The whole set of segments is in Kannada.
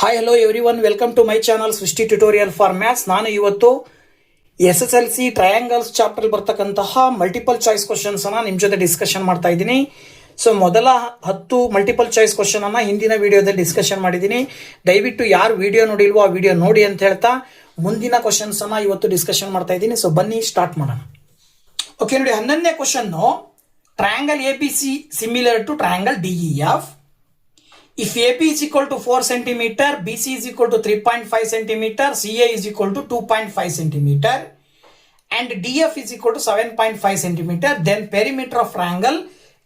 Hi hello everyone, welcome to my channel Srishti tutorial for maths. ನಾನು ಇವತ್ತು SSLC ಟ್ರಯಾಂಗಲ್ಸ್ ಚಾಪ್ಟರ್ ಬರ್ತಕ್ಕಂತಹ ಮಲ್ಟಿಪಲ್ ಚಾಯ್ಸ್ ಕ್ವಶನ್ಸ್ ಅನ್ನ ನಿಮ್ಮ ಜೊತೆ ಡಿಸ್ಕಷನ್ ಮಾಡ್ತಾ ಇದ್ದೀನಿ. ಸೊ ಮೊದಲ 10 ಮಲ್ಟಿಪಲ್ ಚಾಯ್ಸ್ ಕ್ವಶನ್ ಅನ್ನ ಹಿಂದಿನ ವಿಡಿಯೋದಲ್ಲಿ ಡಿಸ್ಕಷನ್ ಮಾಡಿದ್ದೀನಿ. ದಯವಿಟ್ಟು ಯಾರು ವಿಡಿಯೋ ನೋಡಿಲ್ವೋ ಆ ವಿಡಿಯೋ ನೋಡಿ ಅಂತ ಹೇಳ್ತಾ ಮುಂದಿನ ಕ್ವಶನ್ಸ್ ಅನ್ನ ಇವತ್ತು ಡಿಸ್ಕಷನ್ ಮಾಡ್ತಾ ಇದ್ದೀನಿ. ಸೊ ಬನ್ನಿ ಸ್ಟಾರ್ಟ್ ಮಾಡೋಣ. ಓಕೆ ನೋಡಿ, 11ನೇ question, triangle ABC similar to triangle DEF. If AB is equal to 4 cm, BC is equal to 3.5 cm, CA is equal to 2.5 cm, and DF is equal to 7.5 cm, then perimeter of triangle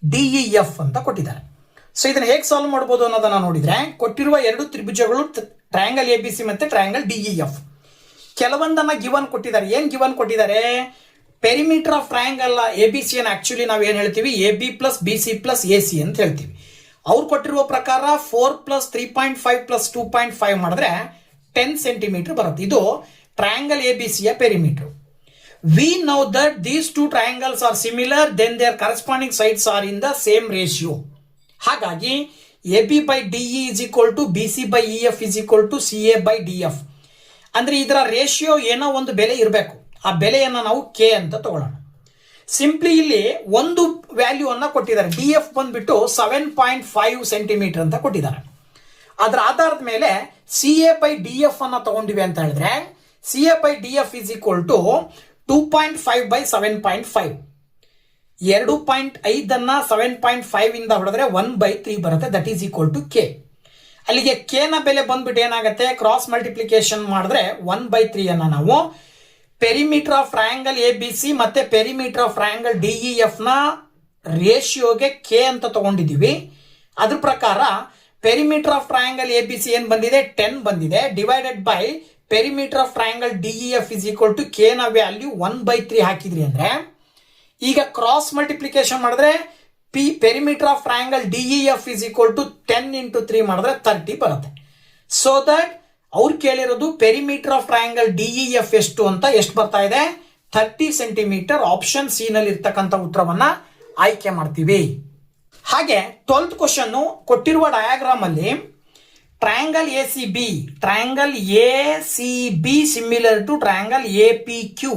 DEF ಅಂತ ಕೊಟ್ಟಿದ್ದಾರೆ. ಸೊ ಇದನ್ನ ಹೇಗೆ ಸಾಲ್ವ್ ಮಾಡಬಹುದು ಅನ್ನೋದನ್ನ ನೋಡಿದ್ರೆ, ಕೊಟ್ಟಿರುವ ಎರಡು ತ್ರಿಭುಜಗಳು ಟ್ರಯಾಂಗಲ್ ABC ಮತ್ತೆ ಟ್ರಯಾಂಗಲ್ DEF. ಕೆಲವೊಂದನ್ನ ಗಿವನ್ ಕೊಟ್ಟಿದ್ದಾರೆ. ಏನ್ ಗಿವನ್ ಕೊಟ್ಟಿದ್ದಾರೆ? ಪೆರಿಮೀಟರ್ ಆಫ್ ಟ್ರಯಾಂಗಲ್ ABC ಅನ್ನು ಆಕ್ಚುಲಿ ನಾವು ಏನ್ ಹೇಳ್ತೀವಿ, AB plus BC plus AC ಅಂತ ಹೇಳ್ತೀವಿ. ಅವ್ರು ಕೊಟ್ಟಿರುವ ಪ್ರಕಾರ 4 ಪ್ಲಸ್ 3.5 ಪ್ಲಸ್ 2.5 ಮಾಡಿದ್ರೆ 10 ಸೆಂಟಿಮೀಟರ್ ಬರುತ್ತೆ. ಇದು ಟ್ರಯಾಂಗಲ್ ABCಯ perimeter. We know that these two triangles are similar, then their corresponding sides are in the same ratio. ಹಾಗಾಗಿ AB by DE is equal to BC by EF is equal to CA by DF. ಅಂದ್ರೆ ಇದರ ರೇಷಿಯೋ ಏನೋ ಒಂದು ಬೆಲೆ ಇರಬೇಕು. ಆ ಬೆಲೆಯನ್ನ ನಾವು K ಅಂತ ತಗೊಳ್ಳೋಣ. ಸಿಂಪ್ಲಿ ಇಲ್ಲಿ ಒಂದು ವ್ಯಾಲ್ಯೂ ಅನ್ನ ಕೊಟ್ಟಿದ್ದಾರೆ. DF ಬಂದ್ಬಿಟ್ಟು 7.5 ಸೆಂಟಿಮೀಟರ್ ಅಂತ ಕೊಟ್ಟಿದ್ದಾರೆ. ಅದರ ಆಧಾರದ ಮೇಲೆ CA ಬೈ DF ಅನ್ನ ತಗೊಂಡಿವೆ ಅಂತ ಹೇಳಿದ್ರೆ, CA by DF is equal to 2.5 by 7.5. 2.5 ಅನ್ನ 7.5 ಇಂದ ಹೊಡೆದ್ರೆ 1/3 ಬರುತ್ತೆ. That is equal to K. ಅಲ್ಲಿಗೆ K ನ ಬೆಲೆ ಬಂದ್ಬಿಟ್ಟು ಏನಾಗುತ್ತೆ, ಕ್ರಾಸ್ ಮಲ್ಟಿಪ್ಲಿಕೇಶನ್ ಮಾಡಿದ್ರೆ 1/3 ಅನ್ನ ನಾವು ಪೆರಿಮೀಟರ್ ಆಫ್ ಟ್ರಯಾಂಗಲ್ ABC ಮತ್ತೆ ಪೆರಿಮೀಟರ್ ಆಫ್ ಟ್ರಯಾಂಗಲ್ DEF ನ ರೇಷಿಯೋಗೆ K ಅಂತ ತಗೊಂಡಿದ್ದೀವಿ. ಅದ್ರ ಪ್ರಕಾರ ಪೆರಿಮೀಟರ್ ಆಫ್ ಟ್ರಯಾಂಗಲ್ ABC ಏನ್ ಬಂದಿದೆ, 10 ಬಂದಿದೆ. Divided by perimeter of triangle DEF is equal to K ನ ವ್ಯಾಲ್ಯೂ 1/3 ಹಾಕಿದ್ರಿ ಅಂದ್ರೆ, ಈಗ ಕ್ರಾಸ್ ಮಲ್ಟಿಪ್ಲಿಕೇಶನ್ ಮಾಡಿದ್ರೆ perimeter of triangle DEF is equal to 10 into 3 ಮಾಡಿದ್ರೆ 30 ಬರುತ್ತೆ. ಸೊ ದಟ್ ಅವ್ರು ಕೇಳಿರೋದು ಪೆರಿಮೀಟರ್ ಆಫ್ ಟ್ರಯಾಂಗಲ್ DEF ಎಷ್ಟು ಅಂತ. ಎಷ್ಟು ಬರ್ತಾ ಇದೆ? 30 ಸೆಂಟಿಮೀಟರ್. ಆಪ್ಷನ್ ಸಿ ನಲ್ಲಿ ಇರ್ತಕ್ಕಂಥ ಉತ್ತರವನ್ನ ಆಯ್ಕೆ ಮಾಡ್ತೀವಿ. ಹಾಗೆ 12th ಕ್ವಶನ್, ಕೊಟ್ಟಿರುವ ಡಯಾಗ್ರಾಮ್ ಅಲ್ಲಿ triangle ACB similar to triangle APQ.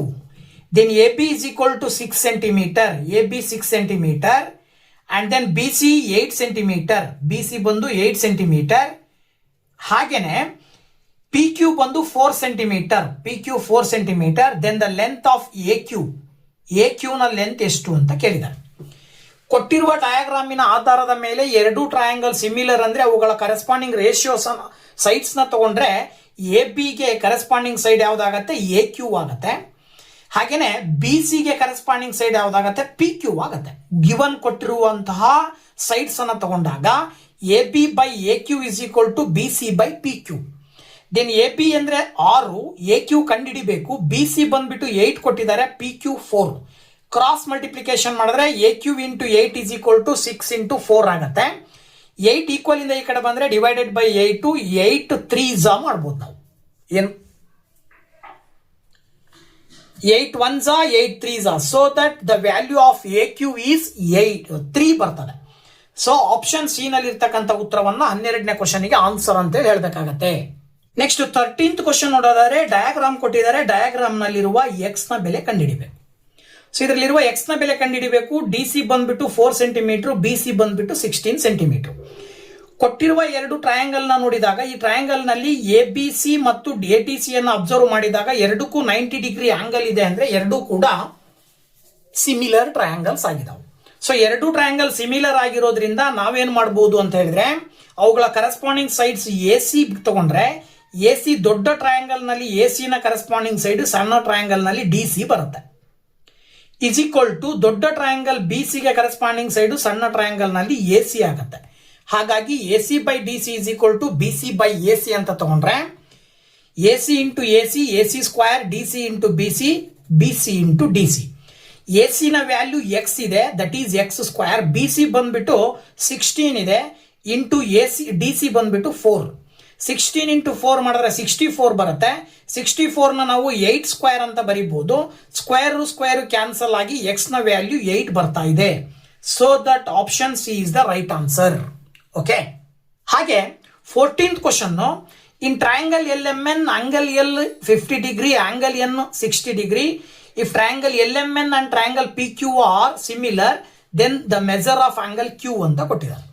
Then AB is equal to 6 centimetre, AB 6 centimetre, and then BC 8 centimetre, BC ಬಂದು 8 ಸೆಂಟಿಮೀಟರ್. ಹಾಗೇನೆ PQ ಬಂದು 4 centimetre, PQ 4 centimetre. Then the length of AQ ನ ಲೆಂತ್ ಎಷ್ಟು ಅಂತ ಕೇಳಿದ್ದಾರೆ. ಕೊಟ್ಟಿರುವ ಡಯಾಗ್ರಾಮಿನ ಆಧಾರದ ಮೇಲೆ ಎರಡು ಟ್ರಯಾಂಗಲ್ ಸಿಮಿಲರ್ ಅಂದ್ರೆ ಅವುಗಳ ಕರೆಸ್ಪಾಂಡಿಂಗ್ ರೇಷಿಯೋಸ್ ಸೈಡ್ಸ್ ನ ತಗೊಂಡ್ರೆ AB ಗೆ ಕರೆಸ್ಪಾಂಡಿಂಗ್ ಸೈಡ್ ಯಾವ್ದಾಗತ್ತೆ, AQ ಆಗತ್ತೆ. ಹಾಗೇನೆ BC ಗೆ ಕರೆಸ್ಪಾಂಡಿಂಗ್ ಸೈಡ್ ಯಾವ್ದಾಗತ್ತೆ, PQ ಆಗತ್ತೆ. ಗಿವನ್ ಕೊಟ್ಟಿರುವಂತಹ ಸೈಡ್ಸ್ ಅನ್ನ ತಗೊಂಡಾಗ AB by AQ is equal to BC by PQ. Then AB ಅಂದ್ರೆ 6, AQ ಕಂಡುಹಿಡಿಬೇಕು. BC ಬಂದ್ಬಿಟ್ಟು 8 ಕೊಟ್ಟಿದ್ದಾರೆ, PQ 4. ಕ್ರಾಸ್ ಮಲ್ಟಿಪ್ಲಿಕೇಶನ್ ಮಾಡಿದ್ರೆ AQ into 8 is equal to 6 into 4 ಆಗುತ್ತೆ. 8 ಈಕ್ವಲ್ ಇಂದ ಈ ಕಡೆ ಬಂದ್ರೆ ಡಿವೈಡೆಡ್ ಬೈ 8 3 ಮಾಡ್ಬೋದು ನಾವು. ಏನು 8 1 8 3 so that the value of AQ is 3 ಬರ್ತದೆ. ಸೊ ಆಪ್ಷನ್ ಸಿ ನಲ್ಲಿ ಇರ್ತಕ್ಕಂಥ ಉತ್ತರವನ್ನ 12ನೇ ಕ್ವಶನ್ಗೆ ಆನ್ಸರ್ ಅಂತ ಹೇಳ್ಬೇಕಾಗತ್ತೆ. ನೆಕ್ಸ್ಟ್ 13th ಕ್ವಶನ್ ನೋಡೋದಾದ್ರೆ, ಡಯಾಗ್ರಾಮ್ ಕೊಟ್ಟಿದ್ದಾರೆ. ಡಯಾಗ್ರಾಮ್ ನಲ್ಲಿರುವ X ನ ಬೆಲೆ ಕಂಡುಹಿಡಿಬೇಕು. ಸೊ ಇದರಲ್ಲಿರುವ X ನ ಬೆಲೆ ಕಂಡುಹಿಡಿಬೇಕು. DC ಬಂದ್ಬಿಟ್ಟು 4 ಸೆಂಟಿಮೀಟರ್, BC ಬಂದ್ಬಿಟ್ಟು 16 ಸೆಂಟಿಮೀಟರ್. ಕೊಟ್ಟಿರುವ ಎರಡು ಟ್ರಯಾಂಗಲ್ ನ ನೋಡಿದಾಗ, ಈ ಟ್ರಯಾಂಗಲ್ ನಲ್ಲಿ ABC ಮತ್ತು ATC ಅನ್ನು ಅಬ್ಸರ್ವ್ ಮಾಡಿದಾಗ ಎರಡಕ್ಕೂ 90 ಡಿಗ್ರಿ ಆಂಗಲ್ ಇದೆ. ಅಂದ್ರೆ ಎರಡೂ ಕೂಡ ಸಿಮಿಲರ್ ಟ್ರಯಾಂಗಲ್ಸ್ ಆಗಿದಾವೆ. ಸೊ ಎರಡು ಟ್ರಯಾಂಗಲ್ ಸಿಮಿಲರ್ ಆಗಿರೋದ್ರಿಂದ ನಾವೇನ್ ಮಾಡಬಹುದು ಅಂತ ಹೇಳಿದ್ರೆ, ಅವುಗಳ ಕರೆಸ್ಪಾಂಡಿಂಗ್ ಸೈಡ್ಸ್ AC ತಗೊಂಡ್ರೆ AC ದೊಡ್ಡ ಟ್ರಯಾಂಗಲ್ ನಲ್ಲಿ AC ನ ಕರೆಸ್ಪಾಂಡಿಂಗ್ ಸೈಡ್ ಸಣ್ಣ ಟ್ರಯಾಂಗಲ್ ನಲ್ಲಿ DC ಬರುತ್ತೆ. ಇಸ್ ಈಕ್ವಲ್ ಟು ದೊಡ್ಡ ಟ್ರಯಾಂಗಲ್ BC ಗೆ ಕರೆಸ್ಪಾಂಡಿಂಗ್ ಸೈಡ್ ಸಣ್ಣ ಟ್ರಯಾಂಗಲ್ ನಲ್ಲಿ AC ಆಗುತ್ತೆ. ಹಾಗಾಗಿ AC by DC is equal to BC by AC ಅಂತ ತಗೊಂಡ್ರೆ AC into AC square, DC into BC into DC. AC ನ ವ್ಯಾಲ್ಯೂ X ಇದೆ, that is X square. BC ಬಂದ್ಬಿಟ್ಟು 16 ಇದೆ, ಇಂಟು DC ಬಂದ್ಬಿಟ್ಟು 4. 16 ಇಂಟು 4 ಮಾಡಿದ್ರೆ 64 ಬರುತ್ತೆ. 64 ನ ನಾವು 8 ಸ್ಕ್ವೇರ್ ಅಂತ ಬರೀಬಹುದು. ಸ್ಕ್ವೇರ್ ಕ್ಯಾನ್ಸಲ್ ಆಗಿ X ನ ವ್ಯಾಲ್ಯೂ 8 ಬರ್ತಾ ಇದೆ. So that option C is the right answer. Okay. ಹಾಗೆ 14th question, In triangle LMN, angle L 50 degree, angle N 60 degree. If triangle LMN and triangle PQ are similar, then the measure of angle Q ಅಂತ ಕೊಟ್ಟಿದ್ದಾರೆ.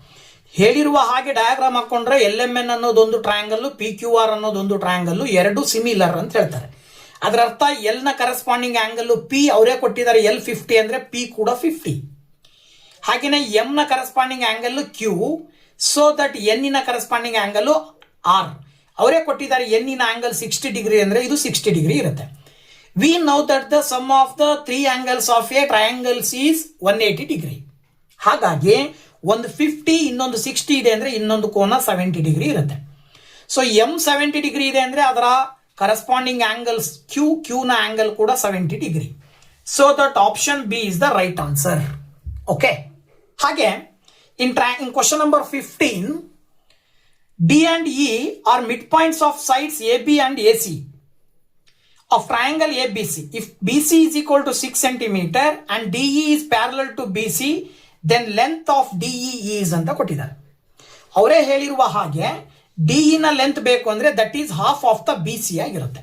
ಹೇಳಿರುವ ಹಾಗೆ ಡಯಾಗ್ರಾಮ್ ಹಾಕೊಂಡ್ರೆ LMN ಅನ್ನೋದೊಂದು ಟ್ರಯಾಂಗಲ್, PQR ಅನ್ನೋದೊಂದು ಟ್ರಯಾಂಗಲ್, ಎರಡು ಸಿಮಿಲರ್ ಅಂತ ಹೇಳ್ತಾರೆ. ಅದರ ಅರ್ಥ L ನ ಕರೆಸ್ಪಾಂಡಿಂಗ್ ಆಂಗಲ್ P ಅವರೇ ಕೊಟ್ಟಿದ್ದಾರೆ L 50 ಅಂದ್ರೆ P ಕೂಡ 50. ಹಾಗೇನೆ M ನ corresponding angle Q, so that N ನ ಕರೆಸ್ಪಾಂಡಿಂಗ್ ಆಂಗಲ್ R ಅವರೇ ಕೊಟ್ಟಿದ್ದಾರೆ. N ನ ಆಂಗಲ್ 60 ಡಿಗ್ರಿ ಅಂದ್ರೆ ಇದು 60 ಡಿಗ್ರಿ ಇರುತ್ತೆ. We know that the sum of the three angles of a triangle is 180 degree. ಹಾಗಾಗಿ ಒಂದು 50 ಇನ್ನೊಂದು 60 ಇದೆ ಅಂದ್ರೆ ಇನ್ನೊಂದು ಕೋನ 70 ಡಿಗ್ರಿ ಇರುತ್ತೆ. ಸೊ M 70 ಡಿಗ್ರಿ ಇದೆ ಅಂದ್ರೆ ಅದರ ಕರೆಸ್ಪಾಂಡಿಂಗ್ ಆಂಗಲ್ಸ್ Q ನ ಆಂಗಲ್ ಕೂಡ 70 degree. So that option B is the right answer. Okay. ಹಾಗೆ in question number 15, D and E are midpoints of sides AB and AC of triangle ABC. If BC is equal to 6 cm and DE is parallel to BC, then length of DE is ಅಂತ ಕೊಟ್ಟಿದ್ದಾರೆ. ಅವರೇ ಹೇಳಿರುವ ಹಾಗೆ DE ನ ಲೆಂತ್ ಬೇಕು ಅಂದ್ರೆ that is half of the BC ಆಗಿರುತ್ತೆ.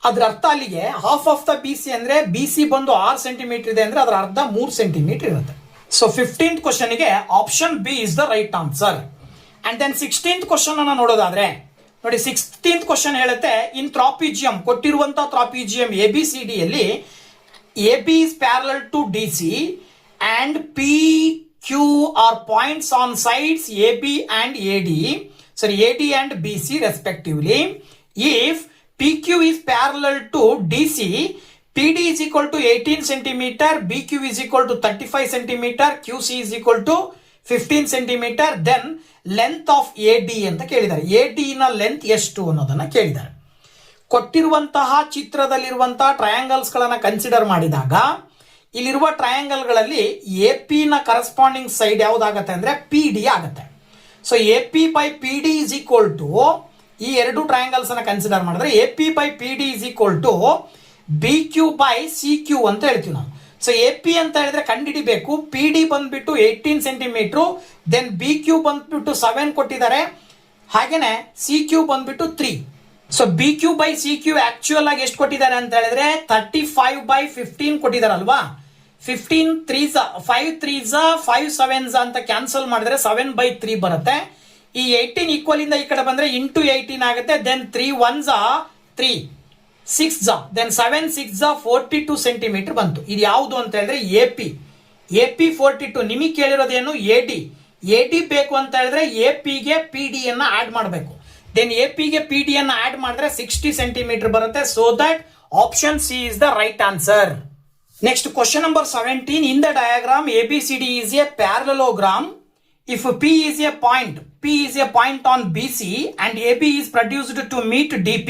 ಅದರ ಅರ್ಥ ಅಲ್ಲಿಗೆ ಹಾಫ್ ಆಫ್ ದ BC ಅಂದ್ರೆ BC ಬಂದು 6 ಸೆಂಟಿಮೀಟರ್ ಇದೆ ಅಂದ್ರೆ ಅದರ ಅರ್ಧ 3 ಸೆಂಟಿಮೀಟರ್ ಇರುತ್ತೆ. ಸೊ 15th ಕ್ವಶನ್ ಗೆ option B is the right answer. And then 16th question ಅನ್ನ ನೋಡೋದಾದ್ರೆ ನೋಡಿ, 16th ಕ್ವಶನ್ ಹೇಳುತ್ತೆ, ಇನ್ ಟ್ರಾಪಿಜಿಯಂ ಕೊಟ್ಟಿರುವಂತಹ ಟ್ರಾಪಿಜಿಯಂ ABCD ಯಲ್ಲಿ AB is parallel to DC and PQ are points on sides AB and AD, sorry AD and BC respectively. If PQ is parallel to DC, PD is equal to 18 cm, BQ is equal to 35 cm, QC is equal to 15 cm, then length of AD ಅಂತ ಕೇಳಿದ್ದಾರೆ. AD ನ ಲೆಂತ್ ಎಷ್ಟು ಅನ್ನೋದನ್ನ ಕೇಳಿದ್ದಾರೆ. ಕೊಟ್ಟಿರುವಂತಹ ಚಿತ್ರದಲ್ಲಿರುವಂತಹ ಟ್ರಯಾಂಗಲ್ಸ್ ಗಳನ್ನ ಕನ್ಸಿಡರ್ ಮಾಡಿದಾಗ ಇಲ್ಲಿರುವ ಟ್ರಯಾಂಗಲ್ ಗಳಲ್ಲಿ AP ನ ಕರೆಸ್ಪಾಂಡಿಂಗ್ ಸೈಡ್ ಯಾವ್ದಾಗತ್ತೆ ಅಂದ್ರೆ PD ಆಗುತ್ತೆ. So AP by PD is equal to, ಈ ಎರಡು ಟ್ರಯಾಂಗಲ್ಸ್ ಅನ್ನ ಕನ್ಸಿಡರ್ ಮಾಡಿದ್ರೆ AP by PD is equal to BQ by CQ ಅಂತ ಹೇಳ್ತೀವಿ ನಾವು. ಸೊ AP ಅಂತ ಹೇಳಿದ್ರೆ ಕಂಡುಹಿಡಿಬೇಕು. PD ಬಂದ್ಬಿಟ್ಟು 18 ಸೆಂಟಿಮೀಟರ್, ದೆನ್ BQ ಬಂದ್ಬಿಟ್ಟು 7 ಕೊಟ್ಟಿದ್ದಾರೆ, ಹಾಗೇನೆ CQ ಬಂದ್ಬಿಟ್ಟು 3. So BQ by CQ actual ಆಗಿ ಎಷ್ಟು ಕೊಟ್ಟಿದ್ದಾರೆ ಅಂತ ಹೇಳಿದ್ರೆ 35 ಬೈ 15 ಕೊಟ್ಟಿದಾರಲ್ವಾ. 15 3s 5 3s 5 7s ಅಂತ ಕ್ಯಾನ್ಸಲ್ ಮಾಡಿದ್ರೆ 7 ಬೈ 3 ಬರುತ್ತೆ. ಈ 18 ಈಕ್ವಲ್ ಇಂದ ಈ ಕಡೆ ಬಂದ್ರೆ ಇಂಟು 18 ಆಗುತ್ತೆ, ದೆನ್ 3 1s 3 6 ದೆನ್ 7 6 42 ಸೆಂಟಿಮೀಟರ್ ಬಂತು. ಇದು ಯಾವುದು ಅಂತ ಹೇಳಿದ್ರೆ AP 42. ನಿಮಗೆ ಕೇಳಿರೋದೇನು AD ಬೇಕು ಅಂತ ಹೇಳಿದ್ರೆ AP ಗೆ PD ಅನ್ನ ಆಡ್ ಮಾಡಬೇಕು. ದೆನ್ AP ಗೆ PD ಅನ್ನ ಆಡ್ ಮಾಡಿದ್ರೆ 60 ಸೆಂಟಿಮೀಟರ್ ಬರುತ್ತೆ. So that option C is the right answer. Next question number 17, in the diagram ABCD is a parallelogram. If P is a point on BC and AB is produced to meet DP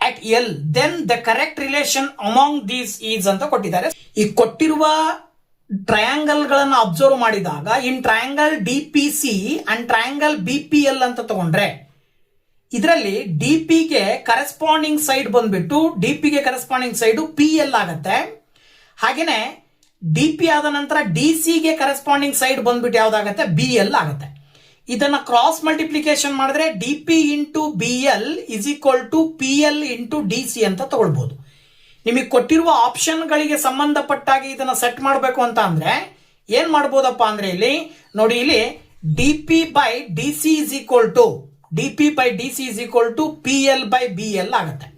at L, then the correct relation among these is ಅಂತ ಕೊಟ್ಟಿದ್ದಾರೆ. ಈ ಕೊಟ್ಟಿರುವ ಟ್ರಯಾಂಗಲ್ ಗಳನ್ನ ಅಬ್ಸರ್ವ್ ಮಾಡಿದಾಗ in triangle DPC and triangle BPL ಅಂತ ತಗೊಂಡ್ರೆ ಇದರಲ್ಲಿ DP ಗೆ ಕರೆಸ್ಪಾಂಡಿಂಗ್ ಸೈಡ್ ಬಂದ್ಬಿಟ್ಟು DP ಗೆ ಕರೆಸ್ಪಾಂಡಿಂಗ್ ಸೈಡ್ PL ಆಗುತ್ತೆ. ಹಾಗೇನೆ DP ಆದ ನಂತರ DC ಗೆ ಕರೆಸ್ಪಾಂಡಿಂಗ್ ಸೈಡ್ ಬಂದ್ಬಿಟ್ಟು ಯಾವ್ದಾಗತ್ತೆ BL ಆಗುತ್ತೆ. ಇದನ್ನ ಕ್ರಾಸ್ ಮಲ್ಟಿಪ್ಲಿಕೇಶನ್ ಮಾಡಿದ್ರೆ DP into BL is equal to PL into DC ಅಂತ ತಗೊಳ್ಬಹುದು. ನಿಮಗೆ ಕೊಟ್ಟಿರುವ ಆಪ್ಷನ್ ಗಳಿಗೆ ಸಂಬಂಧಪಟ್ಟಾಗಿ ಇದನ್ನ ಸೆಟ್ ಮಾಡಬೇಕು ಅಂತ ಅಂದ್ರೆ ಏನ್ ಮಾಡಬಹುದಪ್ಪ ಅಂದ್ರೆ ಇಲ್ಲಿ ನೋಡಿ, ಇಲ್ಲಿ DP by DC is equal to PL by BL ಆಗುತ್ತೆ.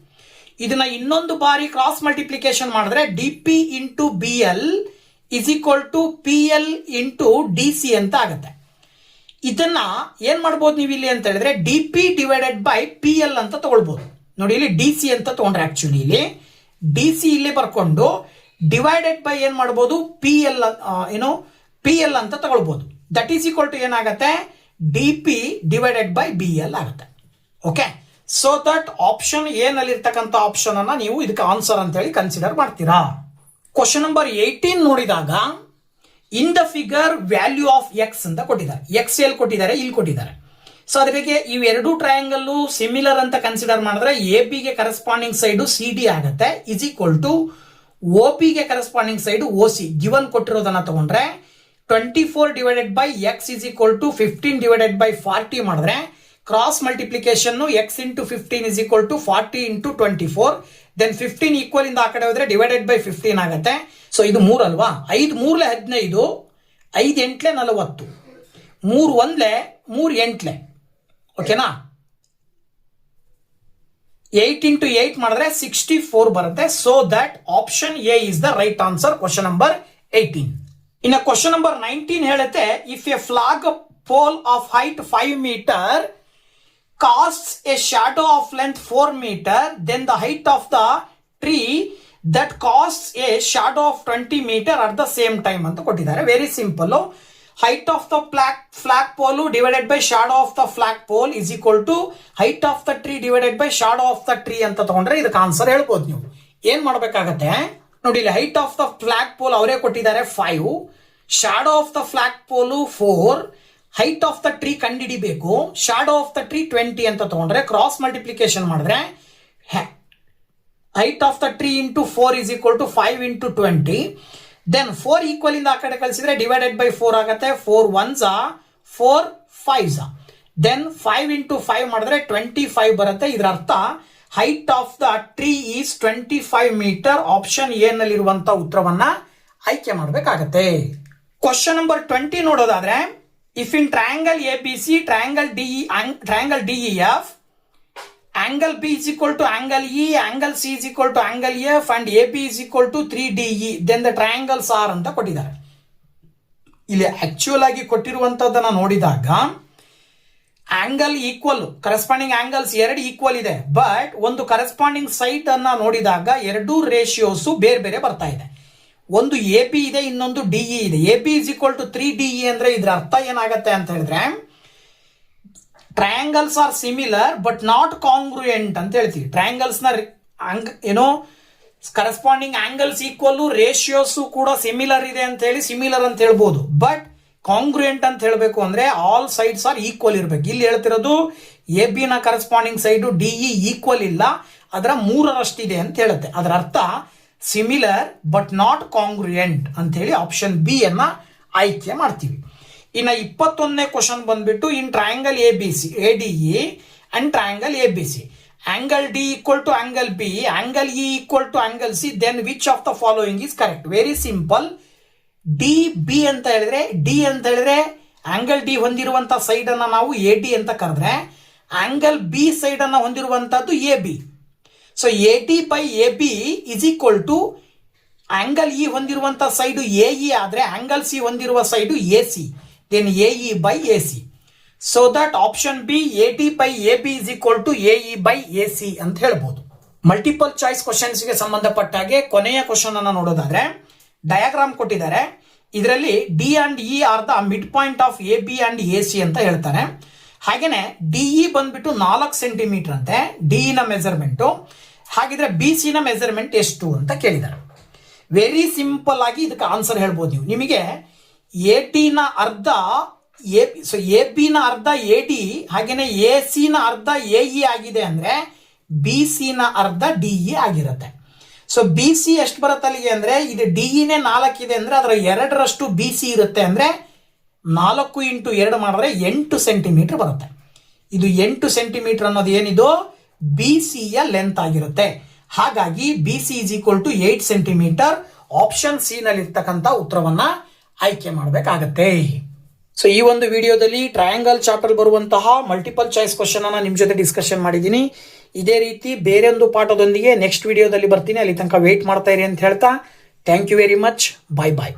ಇದನ್ನ ಇನ್ನೊಂದು ಬಾರಿ ಕ್ರಾಸ್ ಮಲ್ಟಿಪ್ಲಿಕೇಶನ್ ಮಾಡಿದ್ರೆ DP into BL is equal to PL into DC ಅಂತ ಆಗುತ್ತೆ. ಇದನ್ನ ಏನ್ ಮಾಡಬಹುದು ನೀವು ಇಲ್ಲಿ ಅಂತ ಹೇಳಿದ್ರೆ DP ಡಿವೈಡೆಡ್ ಬೈ PL ಅಂತ ತಗೊಳ್ಬಹುದು. ನೋಡಿ ಇಲ್ಲಿ DC ಅಂತ ತಗೊಂಡ್ರೆ ಆಕ್ಚುಲಿ ಇಲ್ಲಿ DC ಇಲ್ಲಿ ಬರ್ಕೊಂಡು ಡಿವೈಡೆಡ್ ಬೈ ಏನ್ ಮಾಡಬಹುದು PL ಅಂತ ತಗೊಳ್ಬಹುದು. ದಟ್ ಈಸ್ ಈಕ್ವಲ್ ಟು ಏನಾಗುತ್ತೆ DP ಡಿವೈಡೆಡ್ ಬೈ BL ಆಗುತ್ತೆ. ಓಕೆ. ಸೊ ದಟ್ ಆಪ್ಷನ್ ಏನಲ್ಲಿರ್ತಕ್ಕಂಥ ಆಪ್ಷನ್ ಅನ್ನ ನೀವು ಇದಕ್ಕೆ ಆನ್ಸರ್ ಅಂತ ಹೇಳಿ ಕನ್ಸಿಡರ್ ಮಾಡ್ತೀರಾ. ಕ್ವಶನ್ ನಂಬರ್ 18 ನೋಡಿದಾಗ in the figure value of X ಅಂತ ಕೊಟ್ಟಿದ್ದಾರೆ. ಎಕ್ಸ್ ಎಲ್ ಕೊಟ್ಟಿದ್ದಾರೆ, ಇಲ್ಲಿ ಕೊಟ್ಟಿದ್ದಾರೆ. ಸೊ ಅದಕ್ಕೆ ಇವೆರಡು ಟ್ರಯಾಂಗಲ್ ಸಿಮಿಲರ್ ಅಂತ ಕನ್ಸಿಡರ್ ಮಾಡಿದ್ರೆ AB ಗೆ ಕರೆಸ್ಪಾಂಡಿಂಗ್ ಸೈಡ್ CD ಆಗುತ್ತೆ ಇಸ್ ಈಕ್ವಲ್ ಟು OP ಗೆ ಕರೆಸ್ಪಾಂಡಿಂಗ್ ಸೈಡ್ OC ಗಿವನ್ ಕೊಟ್ಟಿರೋದನ್ನ ತಗೊಂಡ್ರೆ 24 divided by x is equal to 15 divided by 40 ಮಾಡಿದ್ರೆ cross multiplication x into 15 is equal to 40 into 24. Then 15 equal ಇಂದ ಆ ಕಡೆ ಹೋದ್ರೆ ಡಿವೈಡೆಡ್ ಬೈ 15 ಆಗುತ್ತೆ. ಸೊ ಇದು 3 ಅಲ್ವಾ, 5 3 15, 5 8 40, 3 1 3 8. ಓಕೆನಾ, 8 ಇಂಟು 8 ಮಾಡಿದ್ರೆ 64 ಬರುತ್ತೆ. So that option A is the right answer, question number 18. ಇನ್ನು ಕ್ವಶನ್ ನಂಬರ್ 19 ಹೇಳುತ್ತೆ, if A flag pole of height 5 meter casts a shadow of length 4 meter, then the height of the tree that casts a shadow of 20 meter at the same time ಅಂತ ಕೊಟ್ಟಿದ್ದಾರೆ. Very simple. height of the flag pole divided by shadow of the flag pole is equal to height of the tree divided by shadow of the tree ಅಂತ ತಗೊಂಡ್ರೆ ಇದಕ್ಕೆ ಆನ್ಸರ್ ಹೇಳ್ಬೋದು. ನೀವು ಏನ್ ಮಾಡ್ಬೇಕಾಗತ್ತೆ ನೋಡಿ, ಇಲ್ಲಿ height of the flag pole ಅವರೇ ಕೊಟ್ಟಿದ್ದಾರೆ 5, shadow of the flag pole 4, height of the tree ಕಂಡುಹಿಡಿಬೇಕು, shadow of the tree 20 ಅಂತ ತಗೊಂಡ್ರೆ ಕ್ರಾಸ್ ಮಲ್ಟಿಪ್ಲಿಕೇಶನ್ ಮಾಡಿದ್ರೆ height of the tree into 4 is equal to 5 into 20. Then 4 equal ಇಂದ ಆ ಕಡೆ ಕಳಿಸಿದ್ರೆ ಡಿವೈಡೆಡ್ ಬೈ 4 ಆಗುತ್ತೆ. 4 1s 4 5s. ದೆನ್ 5 ಇಂಟು 5 ಮಾಡಿದ್ರೆ 25 ಬರುತ್ತೆ. ಇದರ ಅರ್ಥ height of the tree is 25 metre. Option A ನಲ್ಲಿರುವಂತ ಉತ್ತರವನ್ನ ಆಯ್ಕೆ ಮಾಡಬೇಕಾಗತ್ತೆ. ಕ್ವಶನ್ ನಂಬರ್ 20 ನೋಡೋದಾದ್ರೆ, if in triangle A B C, triangle DEF, angle B is equal to angle E, angle C is equal to angle F and AB is equal to 3DE, then the triangles are ಅಂತ ಕೊಟ್ಟಿದ್ದಾರೆ. ಇಲ್ಲಿ ಆಕ್ಚುಯಲ್ ಆಗಿ ಕೊಟ್ಟಿರುವಂತದ್ದನ್ನ ನೋಡಿದಾಗ angle equal, corresponding angles 2 equal ಇದೆ. ಬಟ್ ಒಂದು ಕರೆಸ್ಪಾಂಡಿಂಗ್ ಸೈಡ್ ಅನ್ನ ನೋಡಿದಾಗ 2 ರೇಷಿಯೋಸ್ ಬೇರೆ ಬೇರೆ ಬರ್ತಾ ಇದೆ. ಒಂದು AB ಇದೆ, ಇನ್ನೊಂದು DE ಇದೆ. AB is equal to 3DE ಅಂದ್ರೆ ಇದರ ಅರ್ಥ ಏನಾಗುತ್ತೆ ಅಂತ ಹೇಳಿದ್ರೆ, triangles are similar but not ಕಾಂಗ್ರುಯೆಂಟ್ ಅಂತ ಹೇಳ್ತೀವಿ. ಟ್ರಯಾಂಗಲ್ಸ್ ನ ಏನೋ ಕರೆಸ್ಪಾಂಡಿಂಗ್ ಆಂಗಲ್ಸ್ ಈಕ್ವಲ್, ರೇಷಿಯೋಸ್ ಕೂಡ ಸಿಮಿಲರ್ ಇದೆ ಅಂತ ಹೇಳಿ ಸಿಮಿಲರ್ ಅಂತ ಹೇಳ್ಬೋದು. ಬಟ್ ಕಾಂಗ್ರುಯೆಂಟ್ ಅಂತ ಹೇಳಬೇಕು ಅಂದ್ರೆ ಆಲ್ ಸೈಡ್ಸ್ ಆರ್ ಈಕ್ವಲ್ ಇರಬೇಕು. ಇಲ್ಲಿ ಹೇಳ್ತಿರೋದು ಎ ಬಿ ನ ಕರೆಸ್ಪಾಂಡಿಂಗ್ ಸೈಡ್ DE ಈಕ್ವಲ್ ಇಲ್ಲ, ಅದರ 3ರಷ್ಟಿದೆ ಅಂತ ಹೇಳುತ್ತೆ. ಅದರ ಅರ್ಥ ಸಿಮಿಲರ್ ಬಟ್ ನಾಟ್ ಕಾಂಗ್ರುಯೆಂಟ್ ಅಂತ ಹೇಳಿ ಆಪ್ಷನ್ ಬಿ ಅನ್ನ ಆಯ್ಕೆ ಮಾಡ್ತೀವಿ. ಇನ್ನು 21ನೇ ಕ್ವಶನ್ ಬಂದ್ಬಿಟ್ಟು, in triangle ABC ADE and triangle ABC, angle D equal to angle B, angle E equal to angle C, then which of the following is correct? Very simple. DB ಅಂತ ಹೇಳಿದ್ರೆ, D ಅಂತ ಹೇಳಿದ್ರೆ ಆಂಗಲ್ D ಹೊಂದಿರುವಂತ ಸೈಡ್ ಅನ್ನ ನಾವು AD ಅಂತ ಕರೆದ್ರೆ, ಆಂಗಲ್ B ಸೈಡ್ ಅನ್ನ ಹೊಂದಿರುವಂತದ್ದು AB. ಸೊ AD by AB is equal to angle E ಹೊಂದಿರುವಂತ ಸೈಡ್ AE ಆದ್ರೆ ಆಂಗಲ್ C ಹೊಂದಿರುವ side AC, then AE by AC. So that option B, AD by AB is equal to AE by AC ಅಂತ ಹೇಳ್ಬೋದು. ಮಲ್ಟಿಪಲ್ ಚಾಯ್ಸ್ ಕ್ವಶನ್ಸ್ ಗೆ ಸಂಬಂಧಪಟ್ಟಾಗೆ ಕೊನೆಯ ಕ್ವಶನ್ ಅನ್ನ ನೋಡೋದಾದ್ರೆ, ಡಯಾಗ್ರಾಮ್ ಕೊಟ್ಟಿದ್ದಾರೆ. ಇದರಲ್ಲಿ D and E are the mid point of AB and AC ಅಂತ ಹೇಳ್ತಾರೆ. ಹಾಗೇನೆ DE ಬಂದ್ಬಿಟ್ಟು 4 ಸೆಂಟಿಮೀಟರ್ ಅಂತೆ DE ನ ಮೆಜರ್ಮೆಂಟ್. ಹಾಗಿದ್ರೆ BC ನ ಮೆಜರ್ಮೆಂಟ್ ಎಷ್ಟು ಅಂತ ಕೇಳಿದ್ದಾರೆ. ವೆರಿ ಸಿಂಪಲ್ ಆಗಿ ಇದಕ್ಕೆ ಆನ್ಸರ್ ಹೇಳ್ಬೋದು ನೀವು. ನಿಮಗೆ AD ನ ಅರ್ಧ AB ನ ಅರ್ಧ AD, ಹಾಗೇನೆ AC ನ ಅರ್ಧ AE ಆಗಿದೆ ಅಂದ್ರೆ BC ನ ಅರ್ಧ DE ಆಗಿರುತ್ತೆ. ಸೊ BC ಎಷ್ಟು ಬರುತ್ತೆ ಅಲ್ಲಿಗೆ ಅಂದ್ರೆ, ಇದು DE ನೇ 4 ಇದೆ ಅಂದ್ರೆ ಅದರ 2ರಷ್ಟು BC ಇರುತ್ತೆ ಅಂದ್ರೆ 4 ಇಂಟು 2 ಮಾಡಿದ್ರೆ 8 ಸೆಂಟಿಮೀಟರ್ ಬರುತ್ತೆ. ಇದು 8 ಸೆಂಟಿಮೀಟರ್ ಅನ್ನೋದು ಏನಿದು BC ಯ ಲೆಂತ್ ಆಗಿರುತ್ತೆ. ಹಾಗಾಗಿ BC is equal to 8 centimetre. Option C ನಲ್ಲಿ ಇರ್ತಕ್ಕಂಥ ಉತ್ತರವನ್ನ ಆಯ್ಕೆ ಮಾಡಬೇಕಾಗತ್ತೆ. ಸೊ ಈ ಒಂದು ವಿಡಿಯೋದಲ್ಲಿ ಟ್ರಯಾಂಗಲ್ ಚಾಪ್ಟರ್ ಬರುವಂತಹ ಮಲ್ಟಿಪಲ್ ಚಾಯ್ಸ್ ಕ್ವಶನ್ ಅನ್ನ ನಿಮ್ ಜೊತೆ ಡಿಸ್ಕಷನ್ ಮಾಡಿದ್ದೀನಿ. ಇದೇ ರೀತಿ ಬೇರೊಂದು ಪಾಠದೊಂದಿಗೆ ನೆಕ್ಸ್ಟ್ ವಿಡಿಯೋದಲ್ಲಿ ಬರ್ತೀನಿ. ಅಲ್ಲಿ ತನಕ ವೇಟ್ ಮಾಡ್ತಾ ಇರಿ ಅಂತ ಹೇಳ್ತಾ, thank you very much. Bye bye.